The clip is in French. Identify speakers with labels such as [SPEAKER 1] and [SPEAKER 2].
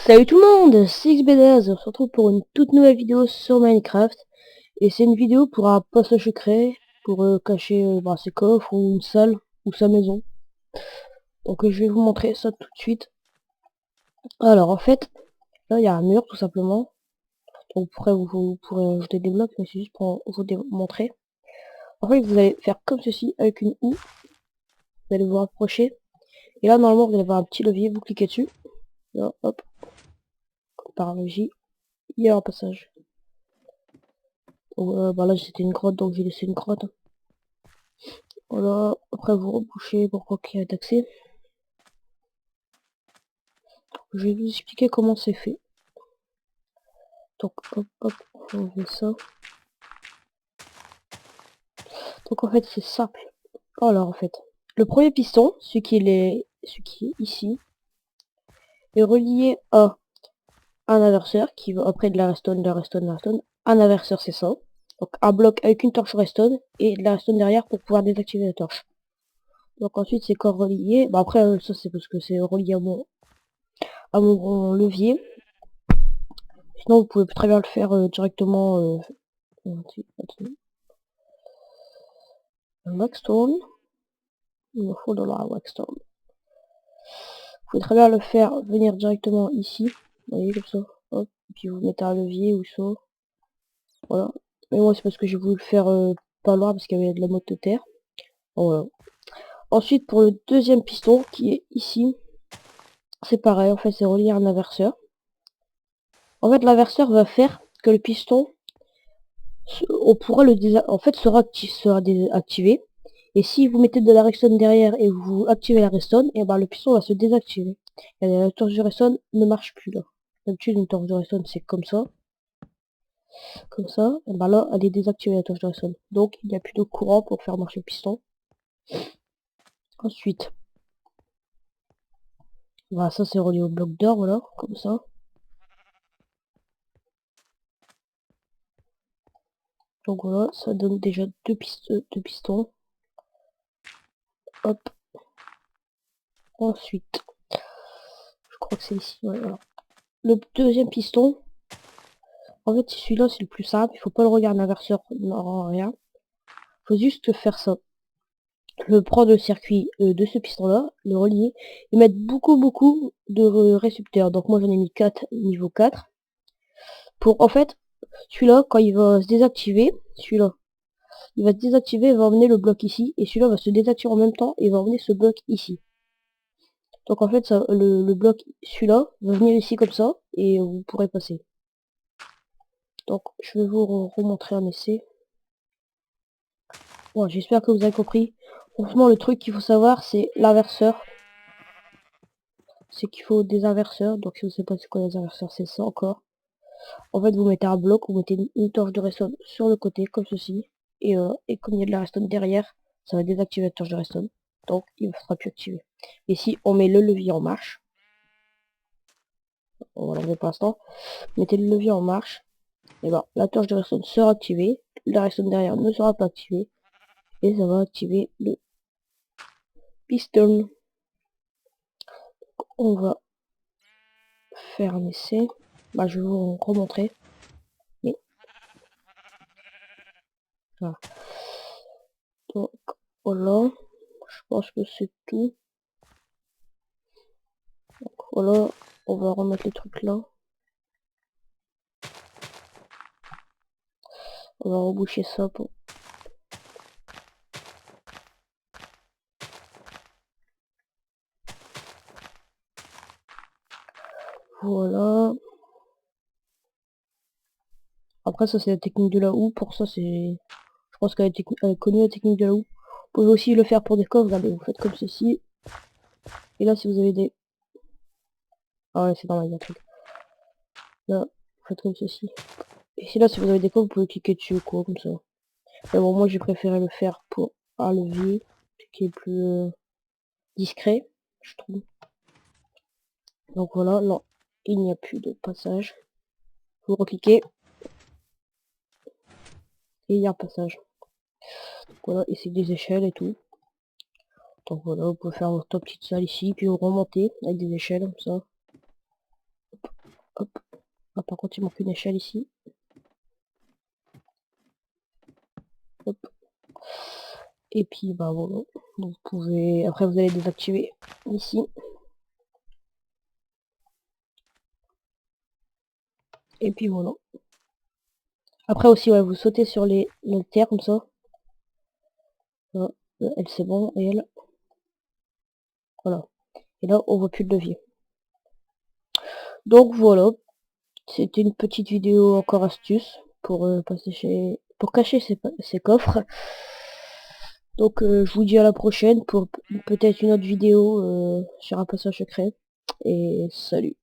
[SPEAKER 1] Salut tout le monde, c'est XBDaz, on se retrouve pour une toute nouvelle vidéo sur Minecraft. Et c'est une vidéo pour un poste secret, pour cacher ses coffres ou une salle ou sa maison. Donc je vais vous montrer ça tout de suite. Alors en fait, là il y a un mur tout simplement. Donc après vous pourrez ajouter des blocs, mais c'est juste pour vous montrer. En fait vous allez faire comme ceci avec une houe. Vous allez vous rapprocher. Et là normalement vous allez avoir un petit levier, vous cliquez dessus. Là, hop, par magie, il y a un passage. Là c'était une grotte donc j'ai laissé une grotte. Voilà, après vous rebouchez pour pas qu'il y ait d'accès. Je vais vous expliquer comment c'est fait. Donc hop hop, on fait ça. Donc en fait c'est simple. Alors en fait, le premier piston, celui qui est ici, est relié à un inverseur qui va après de la redstone, de la redstone, de la redstone. Un inverseur c'est ça. Donc un bloc avec une torche redstone et de la redstone derrière pour pouvoir désactiver la torche. Donc ensuite c'est corps relié. Bah après ça c'est parce que c'est relié à mon levier. Sinon vous pouvez très bien le faire directement Waxstone. Il me faut de la Waxstone. Vous pouvez très bien le faire venir directement ici. Vous voyez comme ça. Hop. Et puis vous mettez un levier ou ça. Voilà. Mais moi c'est parce que j'ai voulu le faire pas loin parce qu'il y avait de la motte de terre. Voilà. Ensuite pour le deuxième piston qui est ici. C'est pareil, en fait c'est relié à un inverseur. En fait l'inverseur va faire que le piston on pourra en fait sera désactivé. Et si vous mettez de la redstone derrière et vous activez la redstone, et ben le piston va se désactiver. Et la torche de redstone ne marche plus là. D'habitude une torche de redstone c'est comme ça. Comme ça, et ben là elle est désactivée la torche de redstone. Donc il n'y a plus de courant pour faire marcher le piston. Ensuite, voilà, ça c'est relié au bloc d'or, voilà, comme ça. Donc voilà, ça donne déjà deux pistons. Hop. Ensuite, je crois que c'est ici, ouais, voilà. Le deuxième piston, en fait celui-là c'est le plus simple, il faut pas le regarder inverseur, non rien. Faut juste faire ça. Je prends le circuit de ce piston-là, le relier, et mettre beaucoup de récepteurs. Donc moi j'en ai mis 4 niveau 4. Pour en fait, celui-là, quand il va se désactiver, celui-là, il va se désactiver, il va emmener le bloc ici, et celui-là va se désactiver en même temps, et va emmener ce bloc ici. Donc en fait, ça, le bloc, celui-là, va venir ici comme ça, et vous pourrez passer. Donc je vais vous remontrer un essai. Bon, j'espère que vous avez compris. Franchement, le truc qu'il faut savoir, c'est l'inverseur. C'est qu'il faut des inverseurs. Donc si vous ne savez pas c'est quoi les inverseurs, c'est ça encore. En fait, vous mettez un bloc, vous mettez une torche de redstone sur le côté, comme ceci. Et comme il y a de la redstone derrière, ça va désactiver la torche de redstone. Donc il ne sera plus activé. Et si on met le levier en marche, on va l'enlever pour l'instant, mettez le levier en marche, et ben la torche de redstone sera activée, la redstone derrière ne sera pas activée, et ça va activer le piston. On va faire un essai. Bah, je vais vous remontrer. Mais voilà. Donc voilà. Je pense que c'est tout. Donc voilà. On va remettre les trucs là. On va reboucher ça pour. Voilà. Après ça c'est la technique de la houe. Pour ça c'est. Je pense qu'elle est connue la technique de la houe. Vous pouvez aussi le faire pour des coffres. Regardez, vous faites comme ceci. Et là si vous avez des. Ah ouais c'est normal il y a un truc. Là, vous faites comme ceci. Et si là si vous avez des coffres, vous pouvez cliquer dessus quoi comme ça. Mais bon moi j'ai préféré le faire pour un levier qui est plus discret, je trouve. Donc voilà, là, il n'y a plus de passage. Vous recliquez et il y a un passage. Donc voilà, et c'est des échelles et tout. Donc voilà, vous pouvez faire votre petite salle ici, puis vous remontez avec des échelles comme ça. Hop. Ah, par contre, il manque une échelle ici. Hop. Et puis, bah voilà. Vous pouvez... Après, vous allez désactiver ici. Et puis voilà. Après aussi, ouais, vous sautez sur les terre comme ça. Voilà. Elle, c'est bon. Et elle. Voilà. Et là, on voit plus le levier. Donc voilà. C'était une petite vidéo encore astuce pour pour cacher ces coffres. Donc je vous dis à la prochaine pour peut-être une autre vidéo sur un passage secret. Et salut.